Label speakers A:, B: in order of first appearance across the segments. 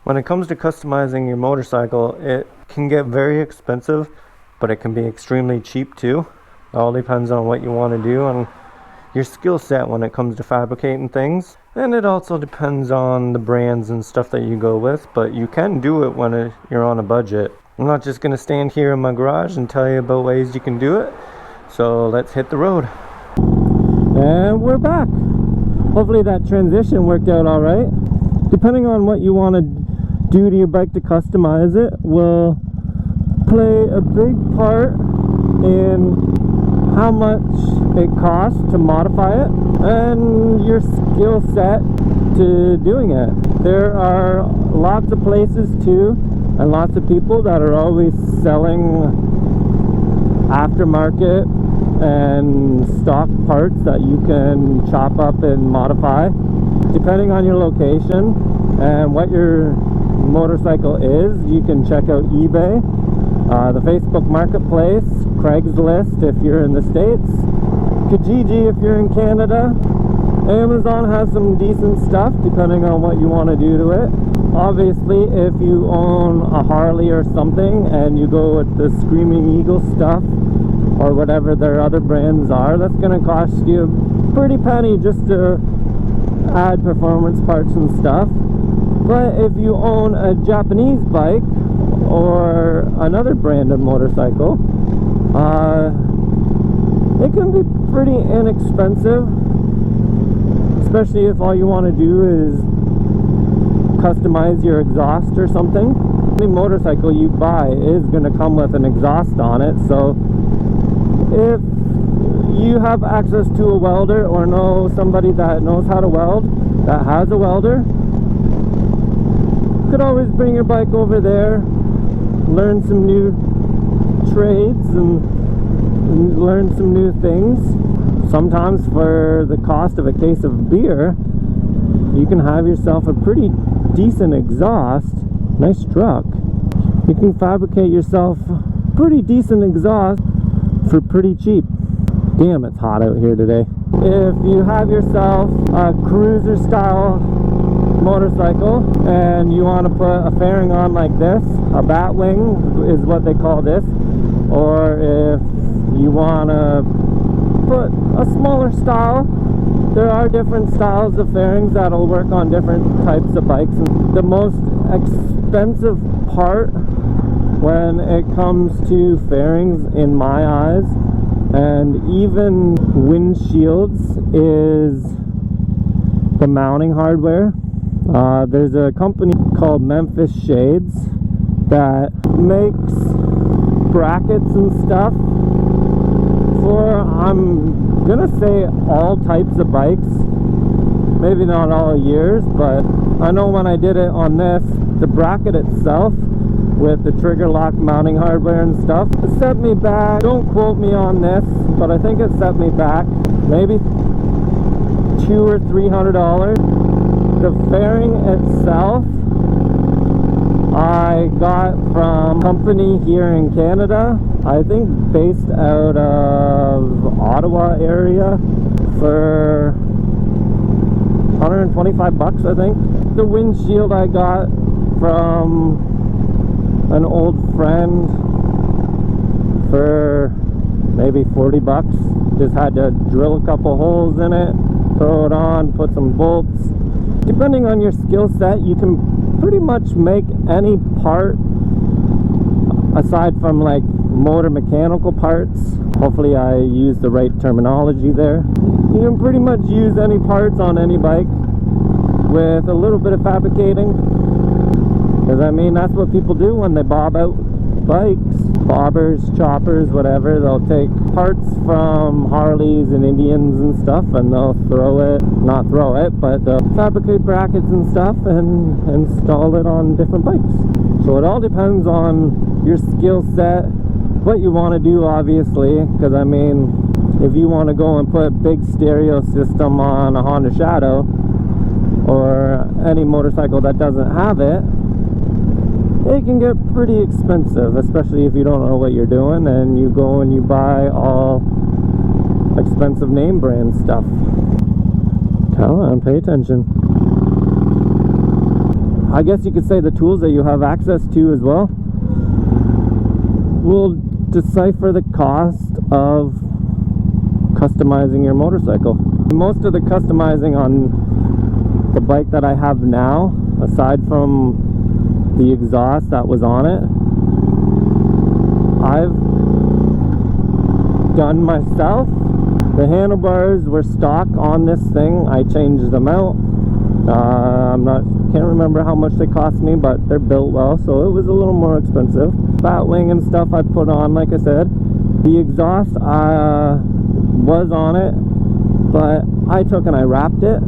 A: When it comes to customizing your motorcycle, it can get very expensive, but it can be extremely cheap too. It all depends on what you want to do and your skill set when it comes to fabricating things. And it also depends on the brands and stuff that you go with, but you can do it when you're on a budget. I'm not just going to stand here in my garage and tell you about ways you can do it. So let's hit the road. And we're back. Hopefully that transition worked out all right. Depending on what you want to do to your bike to customize it will play a big part in how much it costs to modify it and your skill set to doing it. There are lots of places too and lots of people that are always selling aftermarket and stock parts that you can chop up and modify. Depending on your location and what your motorcycle is, you can check out eBay, the Facebook Marketplace, Craigslist if you're in the States, Kijiji if you're in Canada. Amazon has some decent stuff depending on what you want to do to it. Obviously, if you own a Harley or something and you go with the Screaming Eagle stuff or whatever their other brands are, that's going to cost you a pretty penny just to add performance parts and stuff. But if you own a Japanese bike or another brand of motorcycle, it can be pretty inexpensive, especially if all you want to do is customize your exhaust or something. Any motorcycle you buy is going to come with an exhaust on it, so if you have access to a welder or know somebody that knows how to weld, that has a welder, you could always bring your bike over there, learn some new trades and learn some new things. Sometimes for the cost of a case of beer, you can have yourself a pretty decent exhaust. Nice truck. You can fabricate yourself pretty decent exhaust for pretty cheap. Damn, it's hot out here today. If you have yourself a cruiser style motorcycle and you want to put a fairing on like this, a bat wing is what they call this, or if you want to put a smaller style, there are different styles of fairings that'll work on different types of bikes. And the most expensive part when it comes to fairings in my eyes and even windshields is the mounting hardware. There's a company called Memphis Shades that makes brackets and stuff for, I'm gonna say, all types of bikes. Maybe not all years, but I know when I did it on this, the bracket itself with the trigger lock mounting hardware and stuff, it set me back, don't quote me on this, but I think it set me back maybe $200 or $300. The fairing itself I got from a company here in Canada, I think based out of Ottawa area, for $125, I think. The windshield I got from an old friend for maybe $40. Just had to drill a couple holes in it, throw it on, put some bolts. Depending on your skill set, you can pretty much make any part aside from like motor mechanical parts. Hopefully I use the right terminology there. You can pretty much use any parts on any bike with a little bit of fabricating, because I mean that's what people do when they bob out bikes. Bobbers, choppers, whatever, they'll take parts from Harleys and Indians and stuff and they'll not throw it, but they'll fabricate brackets and stuff and install it on different bikes. So it all depends on your skill set, what you want to do, obviously, because I mean if you want to go and put a big stereo system on a Honda Shadow or any motorcycle that doesn't have it, it can get pretty expensive, especially if you don't know what you're doing and you go and you buy all expensive name brand stuff. Come on, pay attention. I guess you could say the tools that you have access to as well, will decipher the cost of customizing your motorcycle. Most of the customizing on the bike that I have now, aside from the exhaust that was on it, I've done myself. The handlebars were stock on this thing. I changed them out. Can't remember how much they cost me, but they're built well, so it was a little more expensive. Bat wing and stuff I put on, like I said. The exhaust was on it, but I took and I wrapped it.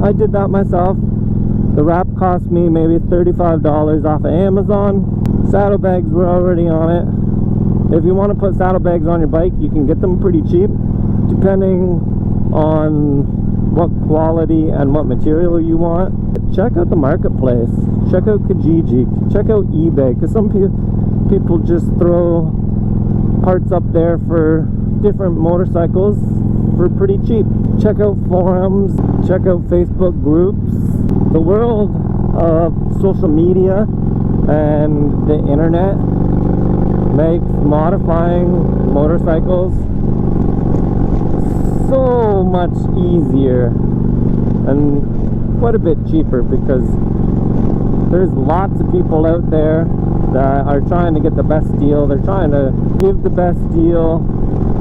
A: I did that myself. The wrap cost me maybe $35 off of Amazon. Saddlebags were already on it. If you want to put saddlebags on your bike, you can get them pretty cheap, depending on what quality and what material you want. Check out the marketplace. Check out Kijiji. Check out eBay, because some people just throw parts up there for different motorcycles for pretty cheap. Check out forums. Check out Facebook groups. The world of social media and the internet makes modifying motorcycles so much easier and quite a bit cheaper, because there's lots of people out there that are trying to get the best deal. They're trying to give the best deal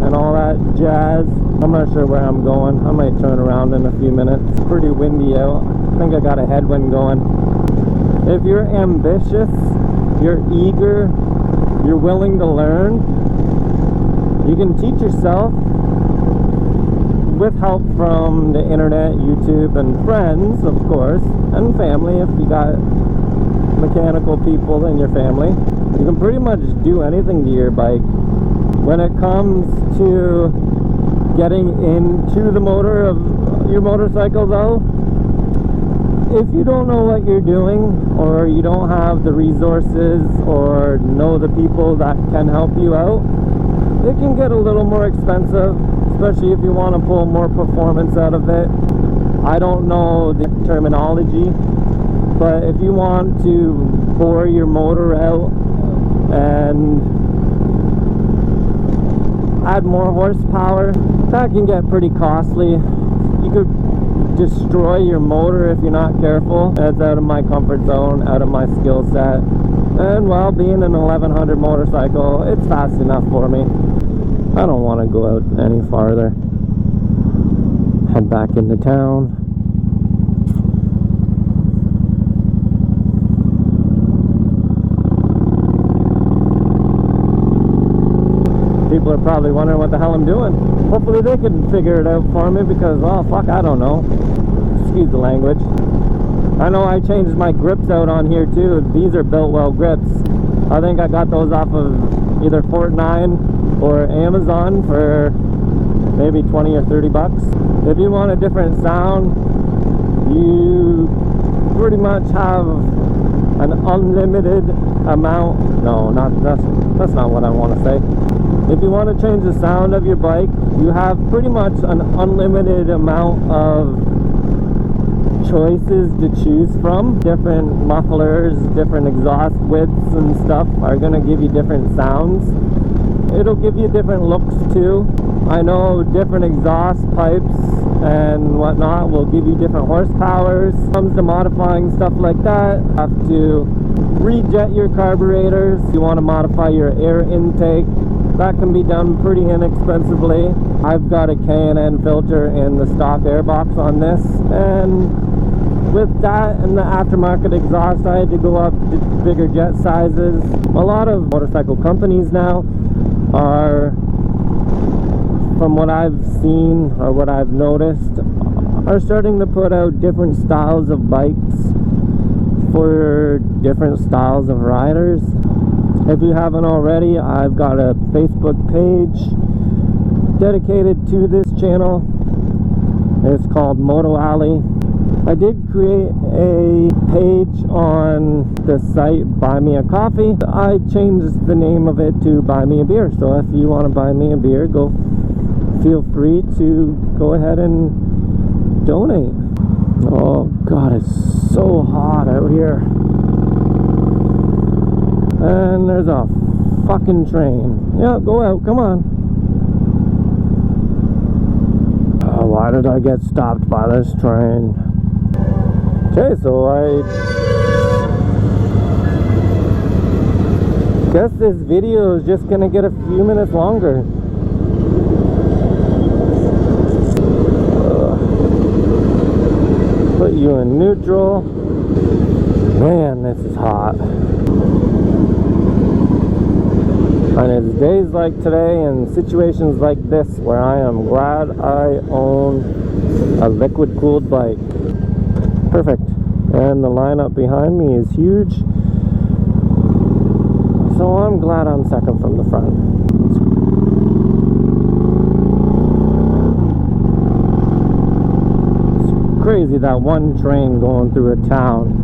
A: and all that jazz. I'm not sure where I'm going. I might turn around in a few minutes. It's pretty windy out. I think I got a headwind going. If you're ambitious, you're eager, you're willing to learn, you can teach yourself with help from the internet, YouTube, and friends, of course, and family. If you got mechanical people in your family, you can pretty much do anything to your bike. When it comes to getting into the motor of your motorcycle though, if you don't know what you're doing, or you don't have the resources or know the people that can help you out, it can get a little more expensive, especially if you want to pull more performance out of it. I don't know the terminology, but if you want to bore your motor out and add more horsepower, that can get pretty costly. You could destroy your motor if you're not careful. It's out of my comfort zone, out of my skill set, and well, being an 1100 motorcycle, it's fast enough for me. I don't want to go out any farther. Head back into town. People are probably wondering what the hell I'm doing. Hopefully they can figure it out for me, because, oh fuck, I don't know. Excuse the language. I know I changed my grips out on here too. These are built well grips. I think I got those off of either Fort9 or Amazon for maybe 20 or 30 bucks. If you want a different sound, you pretty much have an unlimited amount. No, that's not what I want to say. If you want to change the sound of your bike, you have pretty much an unlimited amount of choices to choose from. Different mufflers, different exhaust widths and stuff are going to give you different sounds. It'll give you different looks too. I know different exhaust pipes and whatnot will give you different horsepowers. When it comes to modifying stuff like that, you have to rejet your carburetors. You want to modify your air intake. That can be done pretty inexpensively. I've got a K&N filter in the stock airbox on this, and with that and the aftermarket exhaust, I had to go up to bigger jet sizes. A lot of motorcycle companies now are, from what I've seen or what I've noticed, are starting to put out different styles of bikes for different styles of riders. If you haven't already, I've got a Facebook page dedicated to this channel. It's called Moto Alley. I did create a page on the site Buy Me a Coffee. I changed the name of it to Buy Me a Beer. So if you want to buy me a beer, feel free to go ahead and donate. Oh God, it's so hot out here. And there's a fucking train. Yeah, go out, come on. Why did I get stopped by this train? Okay, so I guess this video is just gonna get a few minutes longer. Put you in neutral. Man, this is hot. And it's days like today and situations like this where I am glad I own a liquid cooled bike. Perfect. And the lineup behind me is huge, so I'm glad I'm second from the front. It's crazy that one train going through a town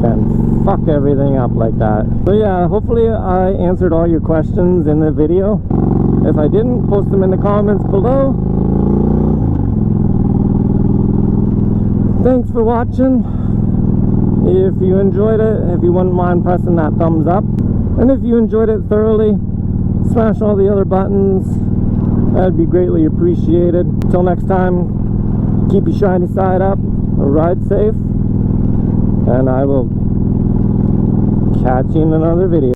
A: can fuck everything up like that. So yeah, hopefully I answered all your questions in the video. If I didn't, post them in the comments below. Thanks for watching. If you enjoyed it, if you wouldn't mind pressing that thumbs up, and if you enjoyed it thoroughly, smash all the other buttons. That'd be greatly appreciated. Till next time, keep your shiny side up, ride safe, and I will catch you in another video.